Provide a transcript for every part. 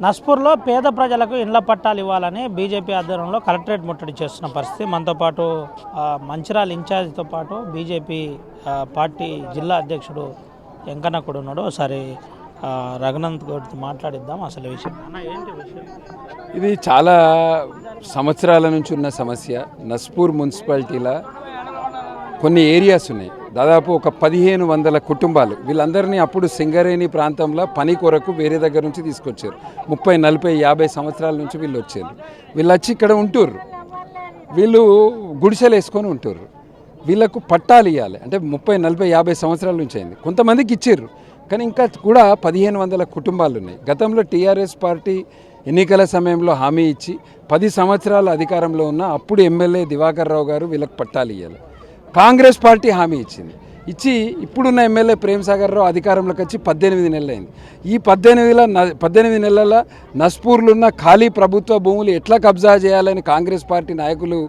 నస్పూర్లో పేద ప్రజలకు ఇండ్ల పట్టాలు ఇవ్వాలని బీజేపీ ఆధ్వర్యంలో కలెక్టరేట్ ముట్టడి చేస్తున్న పరిస్థితి. మనతో పాటు మంచిర్యాల ఇన్ఛార్జితో పాటు బీజేపీ పార్టీ జిల్లా అధ్యక్షుడు వెంకన్న కూడా ఉన్నాడు. ఒకసారి రఘునంద్ గౌడ్తో మాట్లాడిద్దాం. అసలు విషయం ఏంటి విషయం? ఇది చాలా సంవత్సరాల నుంచి ఉన్న సమస్య. నస్పూర్ మున్సిపాలిటీలో కొన్ని ఏరియాస్ ఉన్నాయి, దాదాపు ఒక 1500 కుటుంబాలు. వీళ్ళందరినీ అప్పుడు సింగరేణి ప్రాంతంలో పని కొరకు వేరే దగ్గర నుంచి తీసుకొచ్చారు. 30, 40, 50 సంవత్సరాల నుంచి వీళ్ళు వచ్చారు. వీళ్ళు వచ్చి ఇక్కడ ఉంటుర్రు. వీళ్ళు గుడిసెలు వేసుకొని ఉంటుర్రు. వీళ్ళకు పట్టాలు ఇవ్వాలి అంటే 30, 40, 50 సంవత్సరాల నుంచి అయింది. కొంతమందికి ఇచ్చారు, కానీ ఇంకా కూడా 1500 కుటుంబాలు ఉన్నాయి. గతంలో టీఆర్ఎస్ పార్టీ ఎన్నికల సమయంలో హామీ ఇచ్చి 10 సంవత్సరాల అధికారంలో ఉన్న అప్పుడు ఎమ్మెల్యే దివాకర్ రావు గారు వీళ్ళకి పట్టాలు ఇవ్వాలి. కాంగ్రెస్ పార్టీ హామీ ఇచ్చి ఇప్పుడున్న ఎమ్మెల్యే ప్రేమ్సాగర్ రావు అధికారంలోకి వచ్చి 18 నెలలు అయింది. ఈ 18 నెలల నస్పూర్లో ఉన్న ఖాళీ ప్రభుత్వ భూములు ఎట్లా కబ్జా చేయాలని కాంగ్రెస్ పార్టీ నాయకులు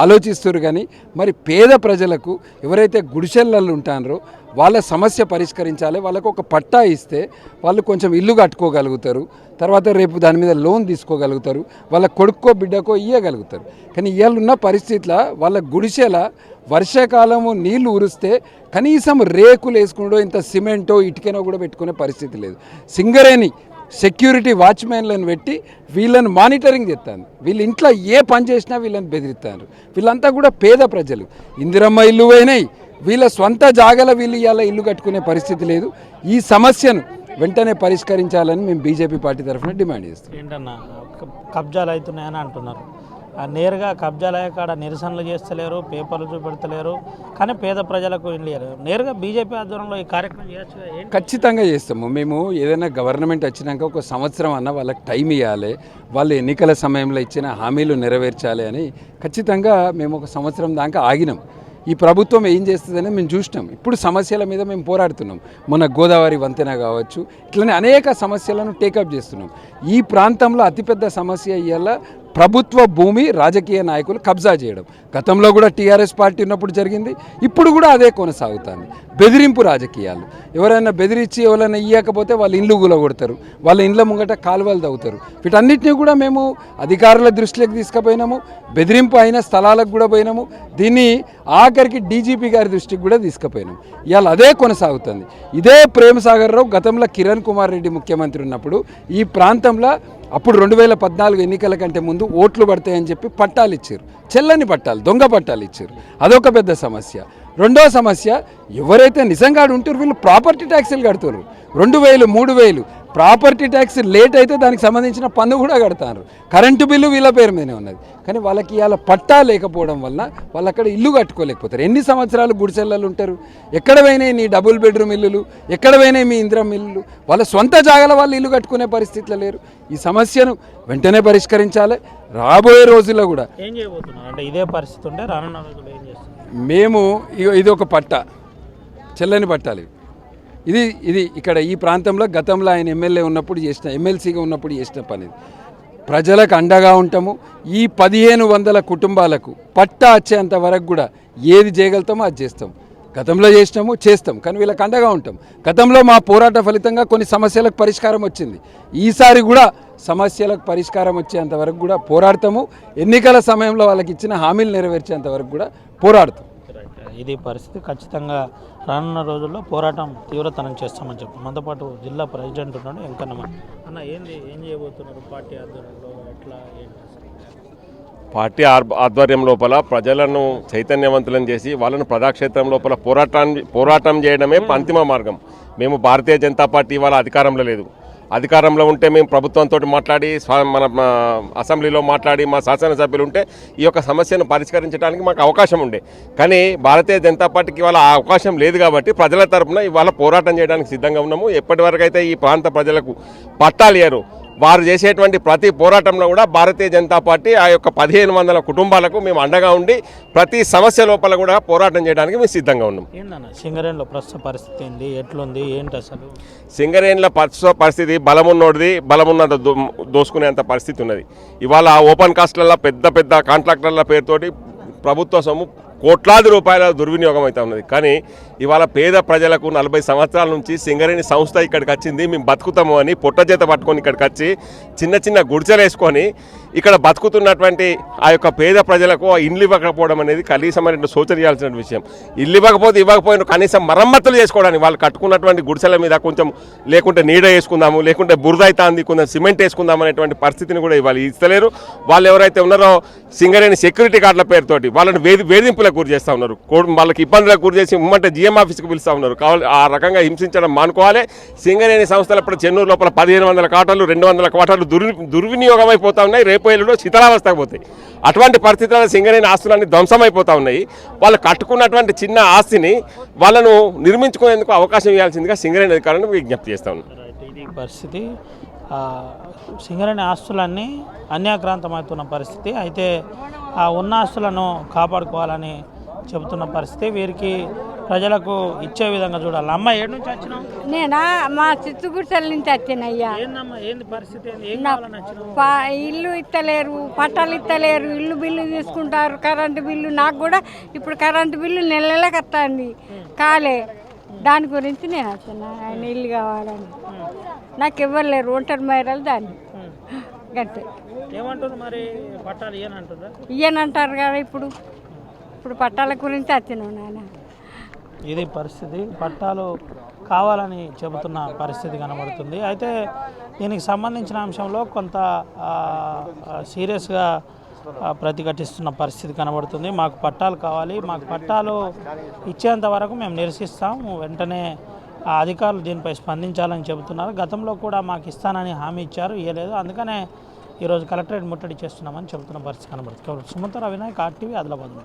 ఆలోచిస్తారు. కానీ మరి పేద ప్రజలకు ఎవరైతే గుడిసెలలో ఉంటారో వాళ్ళ సమస్య పరిష్కరించాలి. వాళ్ళకు ఒక పట్టా ఇస్తే వాళ్ళు కొంచెం ఇల్లు కట్టుకోగలుగుతారు, తర్వాత రేపు దాని మీద లోన్ తీసుకోగలుగుతారు, వాళ్ళ కొడుక్కో బిడ్డకో ఇవ్వగలుగుతారు. కానీ ఇవాళ ఉన్న పరిస్థితిలో వాళ్ళ గుడిసెల వర్షాకాలము నీళ్లు ఉరిస్తే కనీసం రేకులు వేసుకుంటూ ఇంత సిమెంటో ఇటుకనో కూడా పెట్టుకునే పరిస్థితి లేదు. సింగరేణి సెక్యూరిటీ వాచ్మెన్లను పెట్టి వీళ్ళని మానిటరింగ్ చేస్తాను. వీళ్ళ ఇంట్లో ఏ పని చేసినా వీళ్ళని బెదిరిస్తారు. వీళ్ళంతా కూడా పేద ప్రజలు. ఇందిరమ్మ ఇల్లు పోయినాయి, వీళ్ళ స్వంత జాగల వీళ్ళు ఇవాళ ఇల్లు కట్టుకునే పరిస్థితి లేదు. ఈ సమస్యను వెంటనే పరిష్కరించాలని మేము బీజేపీ పార్టీ తరఫున డిమాండ్ చేస్తాం. ఏంటన్నా కబ్జాలు అవుతున్నాయని అంటున్నారు. నేరుగా కబ్జాలు అయ్యాక నిరసనలు చేస్తలేరు, పేపర్లు చూపెడతలేరు, కానీ పేద ప్రజలకు ఇల్లు నేరుగా బీజేపీ ఆధ్వర్యంలో ఈ కార్యక్రమం చేయొచ్చు. ఖచ్చితంగా చేస్తాము. మేము ఏదైనా గవర్నమెంట్ వచ్చినాక ఒక సంవత్సరం అన్న వాళ్ళకి టైం ఇవ్వాలి, వాళ్ళు ఎన్నికల సమయంలో ఇచ్చిన హామీలు నెరవేర్చాలి అని ఖచ్చితంగా మేము ఒక సంవత్సరం దాకా ఆగినాం. ఈ ప్రభుత్వం ఏం చేస్తుందని మేము చూసినాం. ఇప్పుడు సమస్యల మీద మేము పోరాడుతున్నాం. మన గోదావరి వంతెన కావచ్చు, ఇట్లనే అనేక సమస్యలను టేకప్ చేస్తున్నాం. ఈ ప్రాంతంలో అతిపెద్ద సమస్య ఇవాళ ప్రభుత్వ భూమి రాజకీయ నాయకులు కబ్జా చేయడం. గతంలో కూడా టీఆర్ఎస్ పార్టీ ఉన్నప్పుడు జరిగింది, ఇప్పుడు కూడా అదే కొనసాగుతుంది. బెదిరింపు రాజకీయాలు. ఎవరైనా బెదిరించి ఎవరైనా ఇవ్వకపోతే వాళ్ళ ఇండ్లు కూలగొడతారు, వాళ్ళ ఇండ్ల ముంగట కాలువలు తవ్వుతారు. వీటన్నిటినీ కూడా మేము అధికారుల దృష్టిలోకి తీసుకుపోయినాము, బెదిరింపు అయిన స్థలాలకు కూడా పోయినాము. దీన్ని ఆఖరికి డీజీపీ గారి దృష్టికి కూడా తీసుకుపోయినాము. ఇవాళ అదే కొనసాగుతుంది. ఇదే ప్రేమ్సాగర్ రావు గతంలో కిరణ్ కుమార్ రెడ్డి ముఖ్యమంత్రి ఉన్నప్పుడు ఈ ప్రాంతంలో అప్పుడు 2014 ఎన్నికల కంటే ముందు ఓట్లు పడతాయని చెప్పి పట్టాలు ఇచ్చారు, చెల్లని పట్టాలు, దొంగ పట్టాలు ఇచ్చారు. అదొక పెద్ద సమస్య. రెండో సమస్య, ఎవరైతే నిజంగా ఉంటారో వీళ్ళు ప్రాపర్టీ ట్యాక్సులు కడుతున్నారు. 2000, 3000 ప్రాపర్టీ ట్యాక్స్ లేట్ అయితే దానికి సంబంధించిన పన్ను కూడా కడతారు. కరెంటు బిల్లు వీళ్ళ పేరు మీదనే ఉన్నది. కానీ వాళ్ళకి ఇవాళ పట్టా లేకపోవడం వలన వాళ్ళు అక్కడ ఇల్లు కట్టుకోలేకపోతారు. ఎన్ని సంవత్సరాలు గుడిసెల్లలు ఉంటారు? ఎక్కడ పోయినాయి నీ డబుల్ బెడ్రూమ్ ఇల్లులు? ఎక్కడ పోయినాయి మీ ఇందిరమ్మ ఇల్లులు? వాళ్ళ సొంత జాగాల వాళ్ళు ఇల్లు కట్టుకునే పరిస్థితిలో లేరు. ఈ సమస్యను వెంటనే పరిష్కరించాలి. రాబోయే రోజుల్లో కూడా ఏం చేయబోతున్నారు అంటే ఇదే పరిస్థితి ఉంటే రానున్న రోజుల్లో ఏం చేస్తారు? మేము ఇది ఒక పట్టా, చెల్లని పట్టాలి. ఇది ఇక్కడ ఈ ప్రాంతంలో గతంలో ఆయన ఎమ్మెల్యే ఉన్నప్పుడు చేసిన, ఎమ్మెల్సీగా ఉన్నప్పుడు చేసిన పని. ప్రజలకు అండగా ఉంటాము. ఈ 1500 కుటుంబాలకు పట్టా వచ్చేంత వరకు కూడా ఏది చేయగలుగుతామో అది చేస్తాం. గతంలో చేస్తాం, కానీ వీళ్ళకి అండగా ఉంటాం. గతంలో మా పోరాట ఫలితంగా కొన్ని సమస్యలకు పరిష్కారం వచ్చింది. ఈసారి కూడా సమస్యలకు పరిష్కారం వచ్చేంత వరకు కూడా పోరాడతాము. ఎన్నికల సమయంలో వాళ్ళకి ఇచ్చిన హామీలు నెరవేర్చేంత వరకు కూడా పోరాడతాం. ఇది పరిస్థితి. ఖచ్చితంగా రానున్న రోజుల్లో పోరాటం తీవ్రతరం చేస్తామని చెప్పి మనతో పాటు జిల్లా ప్రెసిడెంట్ ఉన్నాడు వెంకన్న. అన్న ఏం చేయబోతున్నారు పార్టీ ఆధ్వర్యంలో? ఎట్లా పార్టీ ఆధ్వర్యం లోపల ప్రజలను చైతన్యవంతులను చేసి వాళ్ళను ప్రజాక్షేత్రం లోపల పోరాటం చేయడమే అంతిమ మార్గం. మేము భారతీయ జనతా పార్టీ వాళ్ళ అధికారంలో లేదు. అధికారంలో ఉంటే మేము ప్రభుత్వంతో మాట్లాడి మన అసెంబ్లీలో మాట్లాడి మా శాసనసభ్యులు ఉంటే ఈ యొక్క సమస్యను పరిష్కరించడానికి మాకు అవకాశం ఉండే. కానీ భారతీయ జనతా పార్టీకి ఇవాళ ఆ అవకాశం లేదు కాబట్టి ప్రజల తరఫున ఇవాళ పోరాటం చేయడానికి సిద్ధంగా ఉన్నాము. ఎప్పటివరకైతే ఈ ప్రాంత ప్రజలకు పట్టాలు ఇయ్యరు, వారు చేసేటువంటి ప్రతి పోరాటంలో కూడా భారతీయ జనతా పార్టీ ఆ యొక్క 1500 కుటుంబాలకు మేము అండగా ఉండి ప్రతి సమస్య లోపల కూడా పోరాటం చేయడానికి మేము సిద్ధంగా ఉన్నాం. ఏంటన్నా సింగరేణిలో ప్రస్తుత పరిస్థితి ఏంది, ఎట్లుంది, ఏంటి అసలు? సింగరేణిలో ప్రస్తుత పరిస్థితి బలమున్నోడిది బలమున్నది దోసుకునేంత పరిస్థితి ఉన్నది. ఇవాళ ఓపెన్ కాస్ట్లలో పెద్ద కాంట్రాక్టర్ల పేరుతోటి ప్రభుత్వ సొమ్ము కోట్లాది రూపాయల దుర్వినియోగం అయితే ఉన్నది. కానీ ఇవాళ పేద ప్రజలకు 40 సంవత్సరాల నుంచి సింగరేణి సంస్థ ఇక్కడికి వచ్చింది, మేము బతుకుతాము అని పొట్టచేత పట్టుకొని ఇక్కడికి వచ్చి చిన్న చిన్న గుడిసెలు వేసుకొని ఇక్కడ బతుకుతున్నటువంటి ఆ యొక్క పేద ప్రజలకు ఇండ్లు ఇవ్వకపోవడం అనేది కనీసమైన శోచనీయాల్సిన విషయం. ఇల్లు ఇవ్వకపోయినా కనీసం మరమ్మతులు చేసుకోవడానికి వాళ్ళు కట్టుకున్నటువంటి గుడిసెల మీద కొంచెం లేకుంటే నీడ వేసుకుందాము, లేకుంటే బురద అవుతుంది, కొంచెం సిమెంట్ వేసుకుందాం అనేటువంటి పరిస్థితిని కూడా ఇవాళ ఇస్తలేరు. వాళ్ళు ఎవరైతే ఉన్నారో సింగరేణి సెక్యూరిటీ గార్డుల పేరుతోటి వాళ్ళని వేధింపులకు గురి చేస్తూ ఉన్నారు, వాళ్ళకి ఇబ్బందులకు గురి చేసి ఉమ్మంటే జిఎం ఆఫీస్కి పిలుస్తూ ఉన్నారు. కావాలి ఆ రకంగా హింసించడం మానుకోవాలి. సింగరేణి సంస్థలు ఇప్పుడు చెన్నూరు లోపల 1500 కాటాలు 200 క్వార్టర్లు దుర్వినియోగం అయిపోతూ ఉన్నాయి. రేపు ఏళ్ళలో శిథిలావస్థకు పోతాయి. అటువంటి పరిస్థితుల్లో సింగరేణి ఆస్తులన్నీ ధ్వంసమైపోతూ ఉన్నాయి. వాళ్ళు కట్టుకున్నటువంటి చిన్న ఆస్తిని వాళ్ళను నిర్మించుకునేందుకు అవకాశం ఇవ్వాల్సిందిగా సింగరేణి అధికారులను విజ్ఞప్తి చేస్తా ఉన్నాం. ఇది పరిస్థితి. సింగరేణి ఆస్తులన్నీ అన్యాక్రాంతమవుతున్న పరిస్థితి. అయితే ఆ ఉన్న ఆస్తులను కాపాడుకోవాలని చెబుతున్న పరిస్థితి. వీరికి ప్రజలకు ఇచ్చే విధంగా చూడాలి. అమ్మ ఏడు నుంచి వచ్చినావు? నేనా మా చిత్తుగుడిసెల నుంచి వచ్చానయ్యా. ఏందమ్మా ఏంది పరిస్థితి? ఏం నా కావాలని వచ్చినావు? ఇల్లు ఇస్తలేరు, పట్టాలు ఇస్తలేరు, ఇల్లు బిల్లు తీసుకుంటారు, కరెంటు బిల్లు. నాకు కూడా ఇప్పుడు కరెంటు బిల్లు నెల నెలకు వస్తుంది కాలే. దాని గురించి నేను వచ్చాను, ఆయన ఇల్లు కావాలని. నాకు ఇవ్వలేరు, ఒంటరి మహిళలు దాన్ని గంటే. ఏమంటారు మరి? పట్టాలు ఇయ్యనంటారా? ఇయ్యనంటారు కదా. ఇప్పుడు పట్టాల గురించి వచ్చినావు నాన్న. ఇది పరిస్థితి. పట్టాలు కావాలని చెబుతున్న పరిస్థితి కనబడుతుంది. అయితే దీనికి సంబంధించిన అంశంలో కొంత సీరియస్గా ప్రతిఘటిస్తున్న పరిస్థితి కనబడుతుంది. మాకు పట్టాలు కావాలి, మాకు పట్టాలు ఇచ్చేంత వరకు మేము నిరసిస్తాం, వెంటనే ఆ అధికారులు దీనిపై స్పందించాలని చెబుతున్నారు. గతంలో కూడా మాకు ఇస్తానని హామీ ఇచ్చారు, ఇవ్వలేదు. అందుకనే ఈరోజు కలెక్టరేట్ ముట్టడి చేస్తున్నామని చెబుతున్న పరిస్థితి కనబడుతుంది. సుమంతరావు వినాయక్, RTV, ఆదిలాబాద్.